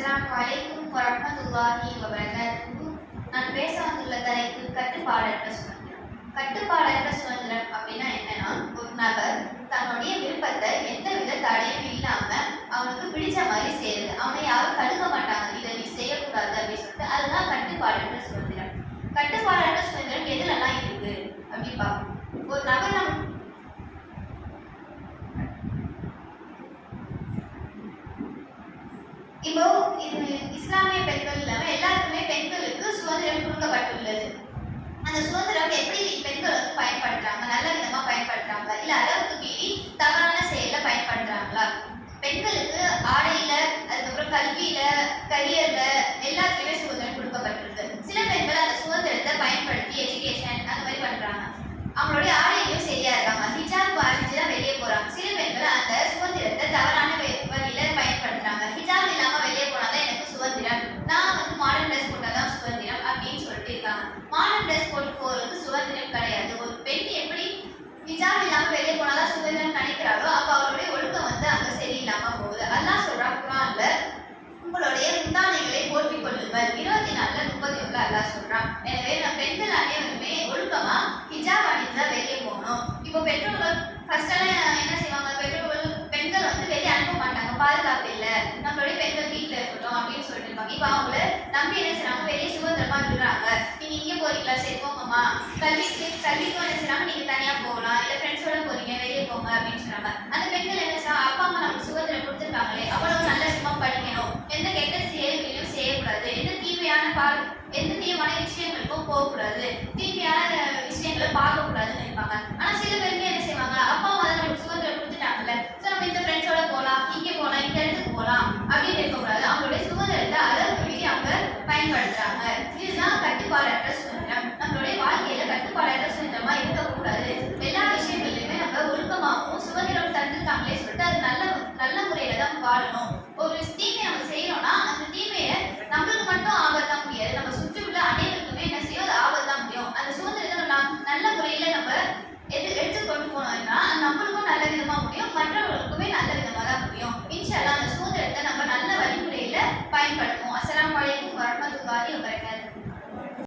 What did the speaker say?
அஸ்ஸலாமு அலைக்கும் வரஹ்மத்துல்லாஹி வபரகாத்துஹு. நான் பேச வந்துள்ள தலைப்பு கட்டுப்பாடற்ற சுதந்திரம். கட்டுப்பாடற்ற சுதந்திரம் அப்படின்னா என்னன்னா, ஒரு நபர் தன்னுடைய விருப்பத்தை எந்தவித தடையும் இல்லாம அவனுக்கு பிடிச்ச மாதிரி செய்யுது. அவனை யாரும் தடுக்க மாட்டாங்க, இதை நீ செய்யக்கூடாது அப்படின்னு சொல்லிட்டு. அதுதான் கட்டுப்பாடற்ற சுதந்திரம். கட்டுப்பாடற்ற சுதந்திரம் எதுலலாம் இருக்கு அப்படின்னு பார்ப்போம். ஒரு நபர் இப்போ இது இஸ்லாமிய பெண்கள் இல்லாம எல்லாருக்குமே பெண்களுக்கு சுதந்திரம் கொடுக்கப்பட்டுள்ளது. அந்த சுதந்திரம் எப்படி பெண்கள் வந்து பயன்படுத்துறாங்க, நல்ல விதமா பயன்படுத்துறாங்க இல்ல அளவுக்கு மீறி தவறான செயல பயன்படுத்துறாங்களா? பெண்களுக்கு ஆடையில, அதுக்கப்புறம் கல்வியில, கரியர்ல எல்லாத்துலயுமே சுதந்திரம் கொடுக்கப்பட்டிருக்கு. சில பெண்கள் அந்த சுதந்திரத்தை பயன்படுத்தி எஜுகேஷன் அந்த மாதிரி பண்றாங்க. அவங்களுடைய ஆடையிலையும் சரியா இருக்காங்க, ஹிஜாப் அணிஞ்சுதான் வெளியே போறாங்க. சில பெண்கள் அந்த சுதந்திரத்தை தவறான வழியில பயன்படுத்துறாங்க. ஹிஜாப் இல்லாம வெளியே போனாதான் எனக்கு சுதந்திரம், நான் வந்து மாடர்ன் ட்ரெஸ் போட்டாதான் சுதந்திரம் அப்படின்னு சொல்லிட்டு இருக்காங்க. மாடர்ன் ட்ரெஸ் போட்டு போறது சுதந்திரம் கிடையாது. ஒரு பெண் எப்படி ஹிஜாப் இல்லாம வெளியே போனாதான் சுதந்திரம் நினைக்கிறாளோ, அப்ப அவருடைய ஒழுக்கம் வந்து அங்க சரியில்லாம போகுது. அல்லாஹ் சொல்றான் குர்ஆன்ல, உங்களுடைய முந்தானைகளை போற்றிக் கொள்ளுங்கள். 24:31 அல்லாஹ் சொல்றான். எனவே நம்ம பெண்கள் அனைவருமே ஒழுக்கமா ஹிஜாப் அணிந்துதான் வெளியே போகணும். இப்போ பெற்றோர்கள் ஃபர்ஸ்ட் எல்லாம் என்ன செய்வாங்க, பெண்கள் வந்து வெளியே அனுப்ப மாட்டாங்க, பாதுகாப்பு இல்லை, நம்மளுடைய பெண்கள் வீட்டில் இருக்கட்டும் அப்படின்னு சொல்லிட்டு இருப்பாங்க. இப்போ அவங்கள நம்பி என்ன செய்றாங்க, வெளியே சுதந்திரமா விடுறாங்க. நீங்க இங்கே போறீங்களா, சரி போங்கம்மா. கல்விக்கும் என்ன செய்றாங்க, நீங்க தனியா போகலாம், இல்லை ஃப்ரெண்ட்ஸோட போறீங்க வெளியே போங்க அப்படின்னு சொல்றாங்க. அந்த பெண்கள் என்ன செய்றாங்க, அப்பா அம்மா நமக்கு சுதந்திரம் கொடுத்துருக்காங்களே, அவ்வளவு நல்ல விதமா படிக்கணும், எந்த கெட்ட செயல்களையும் செய்யக்கூடாது, எந்த தீயமான விஷயங்களுக்கும் போகக்கூடாது, தீமையான விஷயங்களை பார்க்கக்கூடாதுன்னு நினைப்பாங்க. ஆனா சில பேருக்கு என்ன செய்வாங்க, அப்பா அம்மா தான் நமக்கு சுதந்திரம் கொடுத்துட்டாங்கல்ல, ஸோ நம்ம இந்த ஃப்ரெண்ட்ஸோட போகலாம், இங்கே போகலாம், இந்த இடத்துக்கு போகலாம் அப்படின்னு இருக்கக்கூடாது. அவங்களுடைய சுதந்திரத்தை அளவுக்கு மீறி அவங்க பயன்படுத்துறாங்க. இதுதான் கட்டுப்பாடற்ற சுதந்திரம். நம்மளுடைய வாழ்க்கையில கட்டுப்பாடற்ற சுதந்திரமா இருக்கக்கூடாது. எல்லா விஷயங்கள்லையுமே நம்ம ஒழுக்கமாகவும் சுதந்திரம் தந்துருக்காங்களே சொல்லிட்டு அது நல்ல முறையில தான் வாழணும். ஒரு தீமை